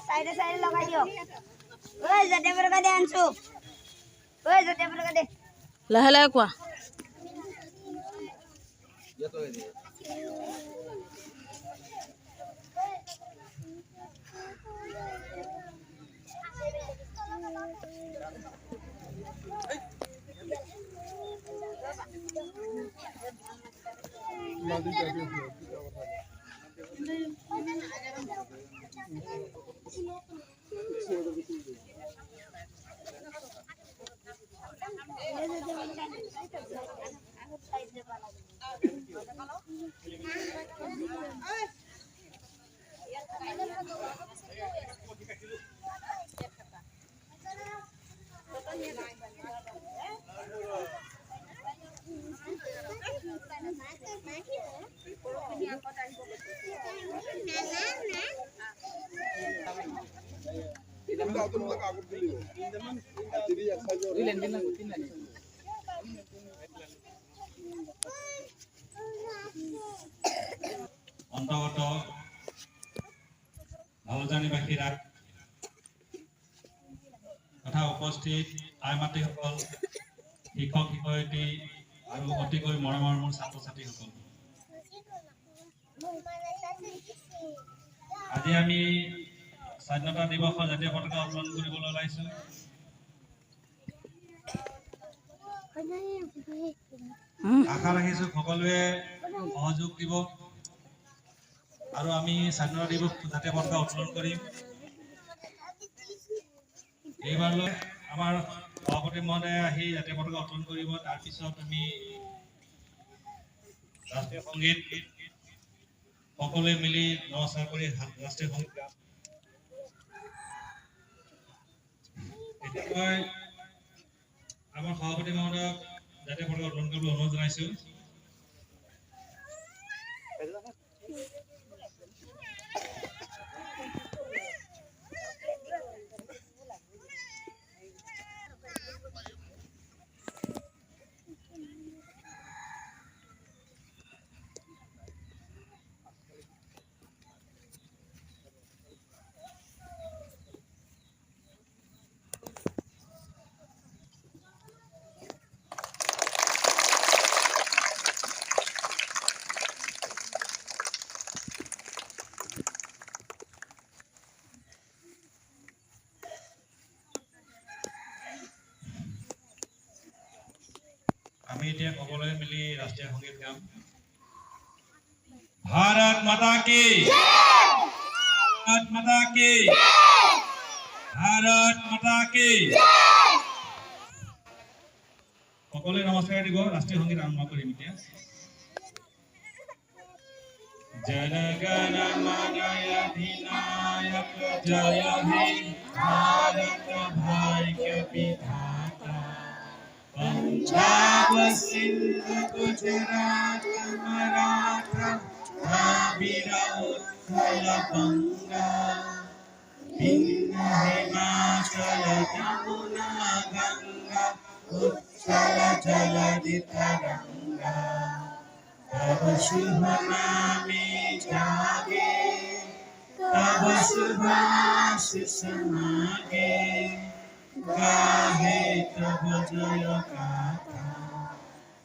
সাইডে সাইডে লাগাই দিও ওই জেটে বরকা দে আনছু ওই জেটে বরকা দে লাহে লাহে কোৱা অন্তগত ভালজানীবাসী ৰাগ তথা উপস্থিত আই মাতৃসকল শিক্ষক শিক্ষয়িত্ৰী আৰু অতিকৈ মৰমৰ মোৰ ছাত্ৰ ছাত্ৰীসকল আজি আমি স্বাধীনতা দিৱসৰ জাতীয় পতাকা উত্তোলন কৰিবলৈ ওলাইছো আশা ৰাখিছো সকলোৱে সহযোগ দিব আৰু আমি স্বাধীনতা দিৱস জাতীয় পতাকা উত্তোলন কৰিম এইবাৰলৈ আমাৰ সভাপতি মহোদয়ে আহি জাতীয় পতাকা উত্তোলন কৰিব তাৰ পিছত আমি ৰাষ্ট্ৰীয় সংগীত সকলোৱে মিলি নমস্কাৰ কৰি ৰাষ্ট্ৰীয় সংগীত গাম এতিয়া মই আমাৰ সভাপতি মহোদয়ক জাতীয় পতাকা উত্তোলন কৰিবলৈ অনুৰোধ জনাইছো আমি এতিয়া সকলোৱে মিলি ৰাষ্ট্ৰীয় সংগীত গাম भारत माता की भारत माता की भारत माता की সকলে নমস্কাৰ দিব ৰাষ্ট্ৰীয় সংগীত আৰম্ভ কৰিম এতিয়া জনগণ মন অধিনায়ক জয় হে ভাৰত ভাগ্য বিধাতা पंजाब सिंध गुजरात मराठा द्राविड़ उत्कल बंगा विंध्य हिमाचल यमुना गंगा उत्कल जलधि तरंगा तब शुभ नामे जागे तब शुभ आशीष मांगे गाहे तब जय गाथा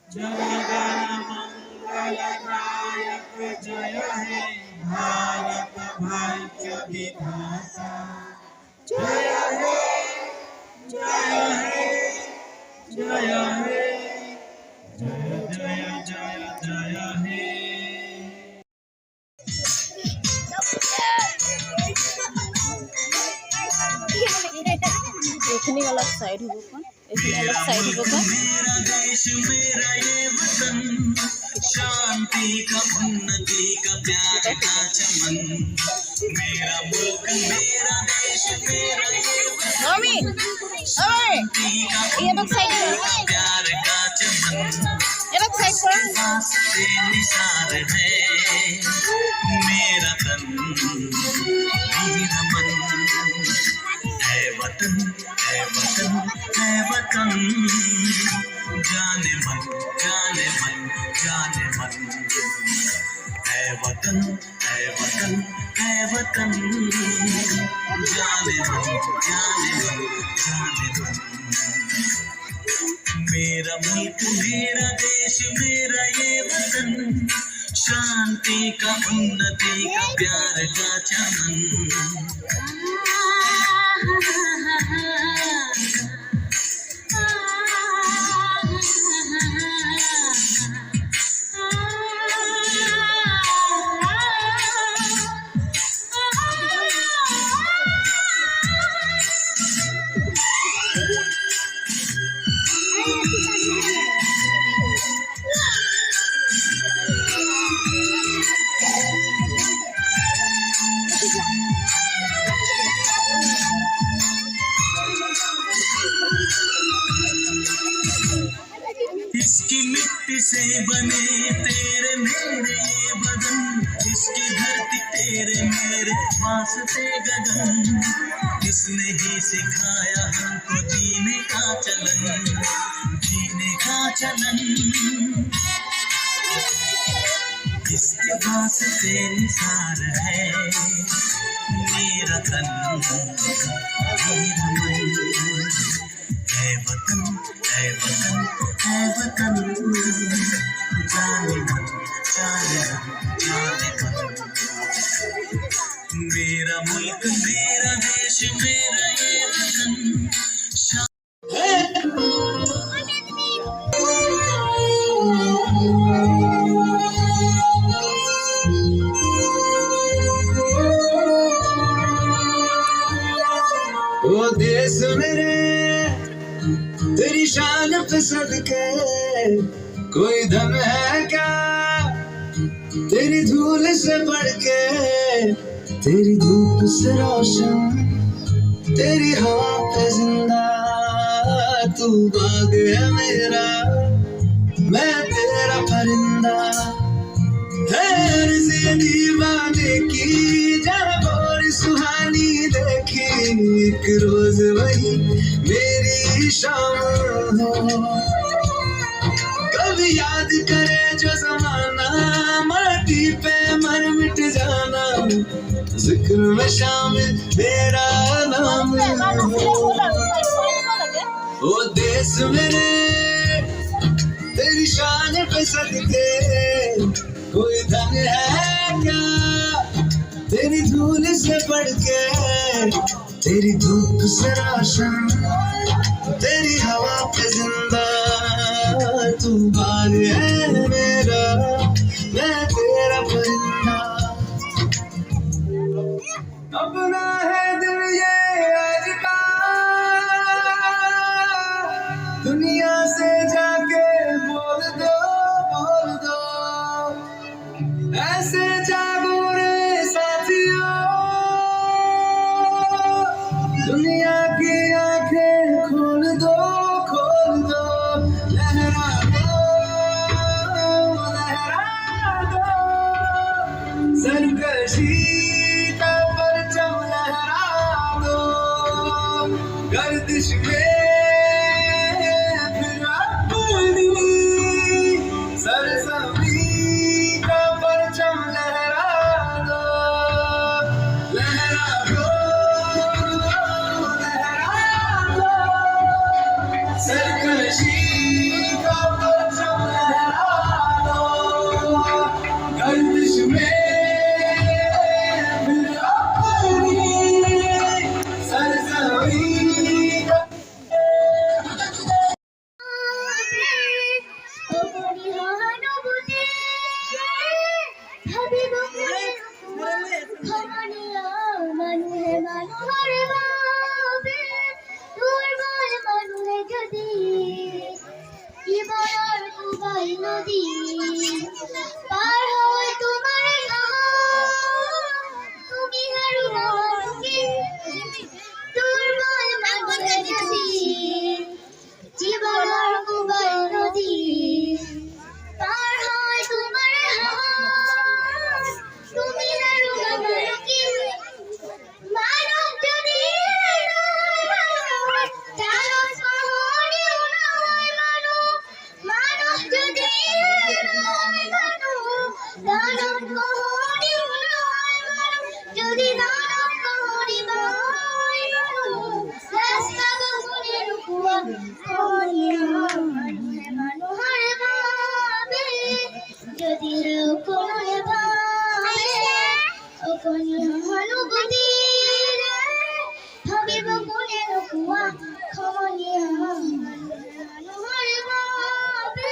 जनगण मंगल नायक जय हे भारत भाग्य विधाता जय हे जय हे जय हे जय जय जय जय हे एखनी अलग साइड हो कौन एखनी अलग साइड हो कौन मेरा देश मेरा ये वतन शांति का उन्नति का प्यार का चमन मेरा मुल्क मेरा देश मेरा ये Mami, Mami, ये लोग साइड करो, प्यार का चमन ये लोग साइड करो। से निसार है मेरा तन मेरा मन है वतन है वतन है वतन जाने मन जाने मन जाने मन है वतन है वतन है वतन जाने मन जाने मन जाने मन मेरा मुल्क मेरा देश मेरा ये वतन शांति का उन्नति का प्यार का चमन इसकी मिट्टी से बने तेरे मेरे ये बदन इसकी धरती तेरे मेरे वास्ते गगन किसने ही सिखाया हमको जीने का चलन इसके वास्ते निसार है मेरा तन मेरा मन है वतन है वतन है वतन जाने मन जाने मन मेरा मुल्क मेरा देश मेरा ये वतन वो देश मेरे तेरी शान पे सदके कोई दम है क्या तेरी धूल से बढ़ के तेरी धूप से रोशन तेरी हवा पे जिंदा तू बाग है मेरा मैं तेरा परिंदा है अर्ज़ दीवाने की जरा बड़ी सुहानी देखी एक रोज वही मेरी शाम हो कभी याद करे जो जमाना माटी पे मर मिट जाना जिक्र में शामिल मेरा नाम हो ओ देश मेरे तेरी शान पे सदके कोई धन है क्या तेरी धूल से बढ़ के तेरी धूप से रोशन तेरी हवा पे जिंदा तू बाग है मेरा मैं तेरा परिंदा अपना है दिल ये आज का दुनिया से जाके बोल दो ऐसे जागो रे साथियों दुनिया की आंखें खोल दो लहरा दो सरकशी का परचम लहरा दो गर्दिश में फिर अपनी सरसब्जी का परचम लहरा दो सरकशी का परचम लहरा दो गर्दिश में फिर अपनी सरसब्जी का নদী পার হয় তোমার তুমি সহানুভূতি ভাবিব কোনে নোকোৱা খমনীয়া মানুহৰ বাবে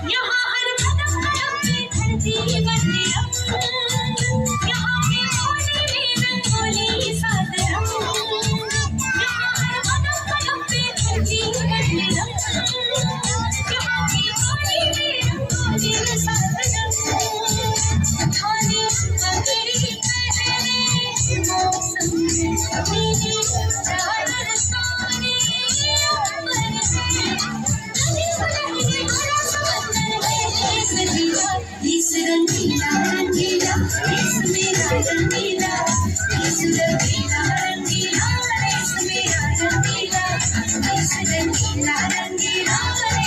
यहाँ हर कदम कदम पे धरती बदले यहाँ के कोने में रंगोली सात रंग यहाँ हर कदम कदम पे धरती बदले यहाँ के कोने में रंगोली सात रंग खाने अगरी पहले मौसम मेरी चादर सोने इस रंगीला रंगीला इस मेरा रंगीला इस रंगीला रंगीला इस मेरा रंगीला इस रंगीला रंगीला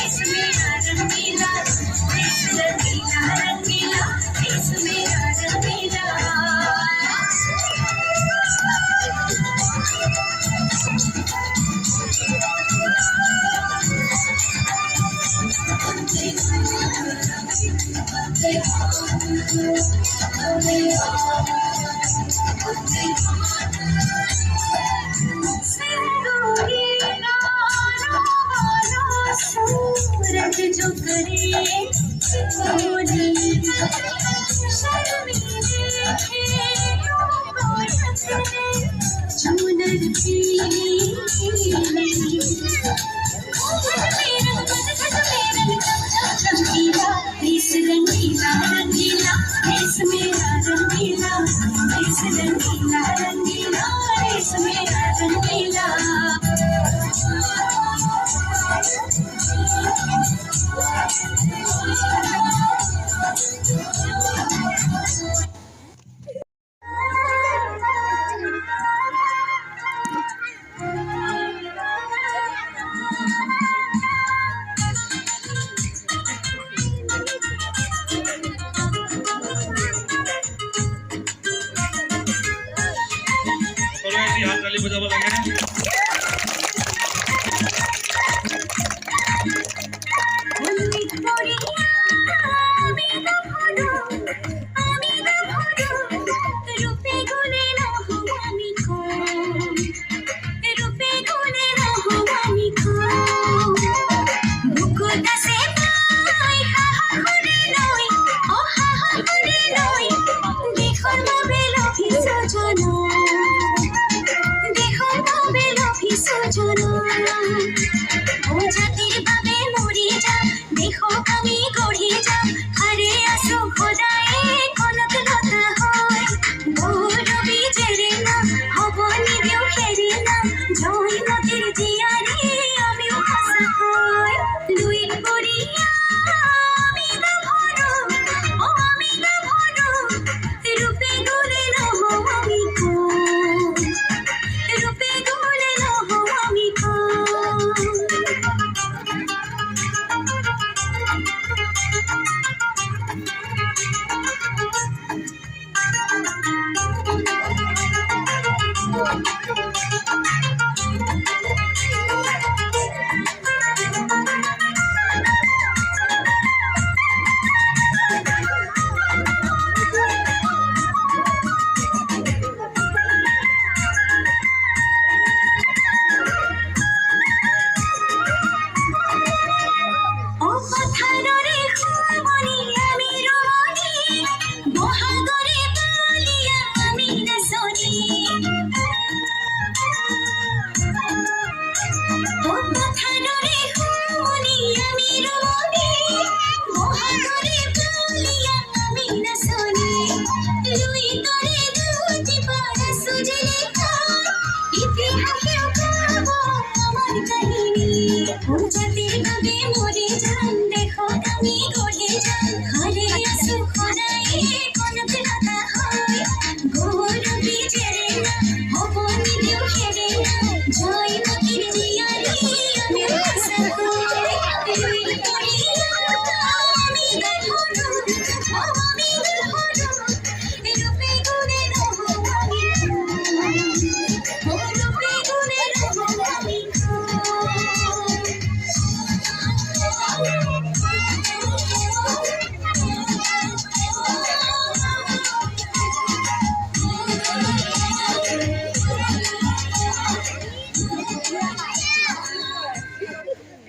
इस मेरा रंगीला इस रंगीला रंगीला इस मेरा रंगीला सूरज जो करे चुनर इस रंगीला रंगीला इस मेरा रंगीला इस रंगीला रंगीला इस मेरा रंगीला हाथ ताली बजावा लगे জয় মতির জিয়া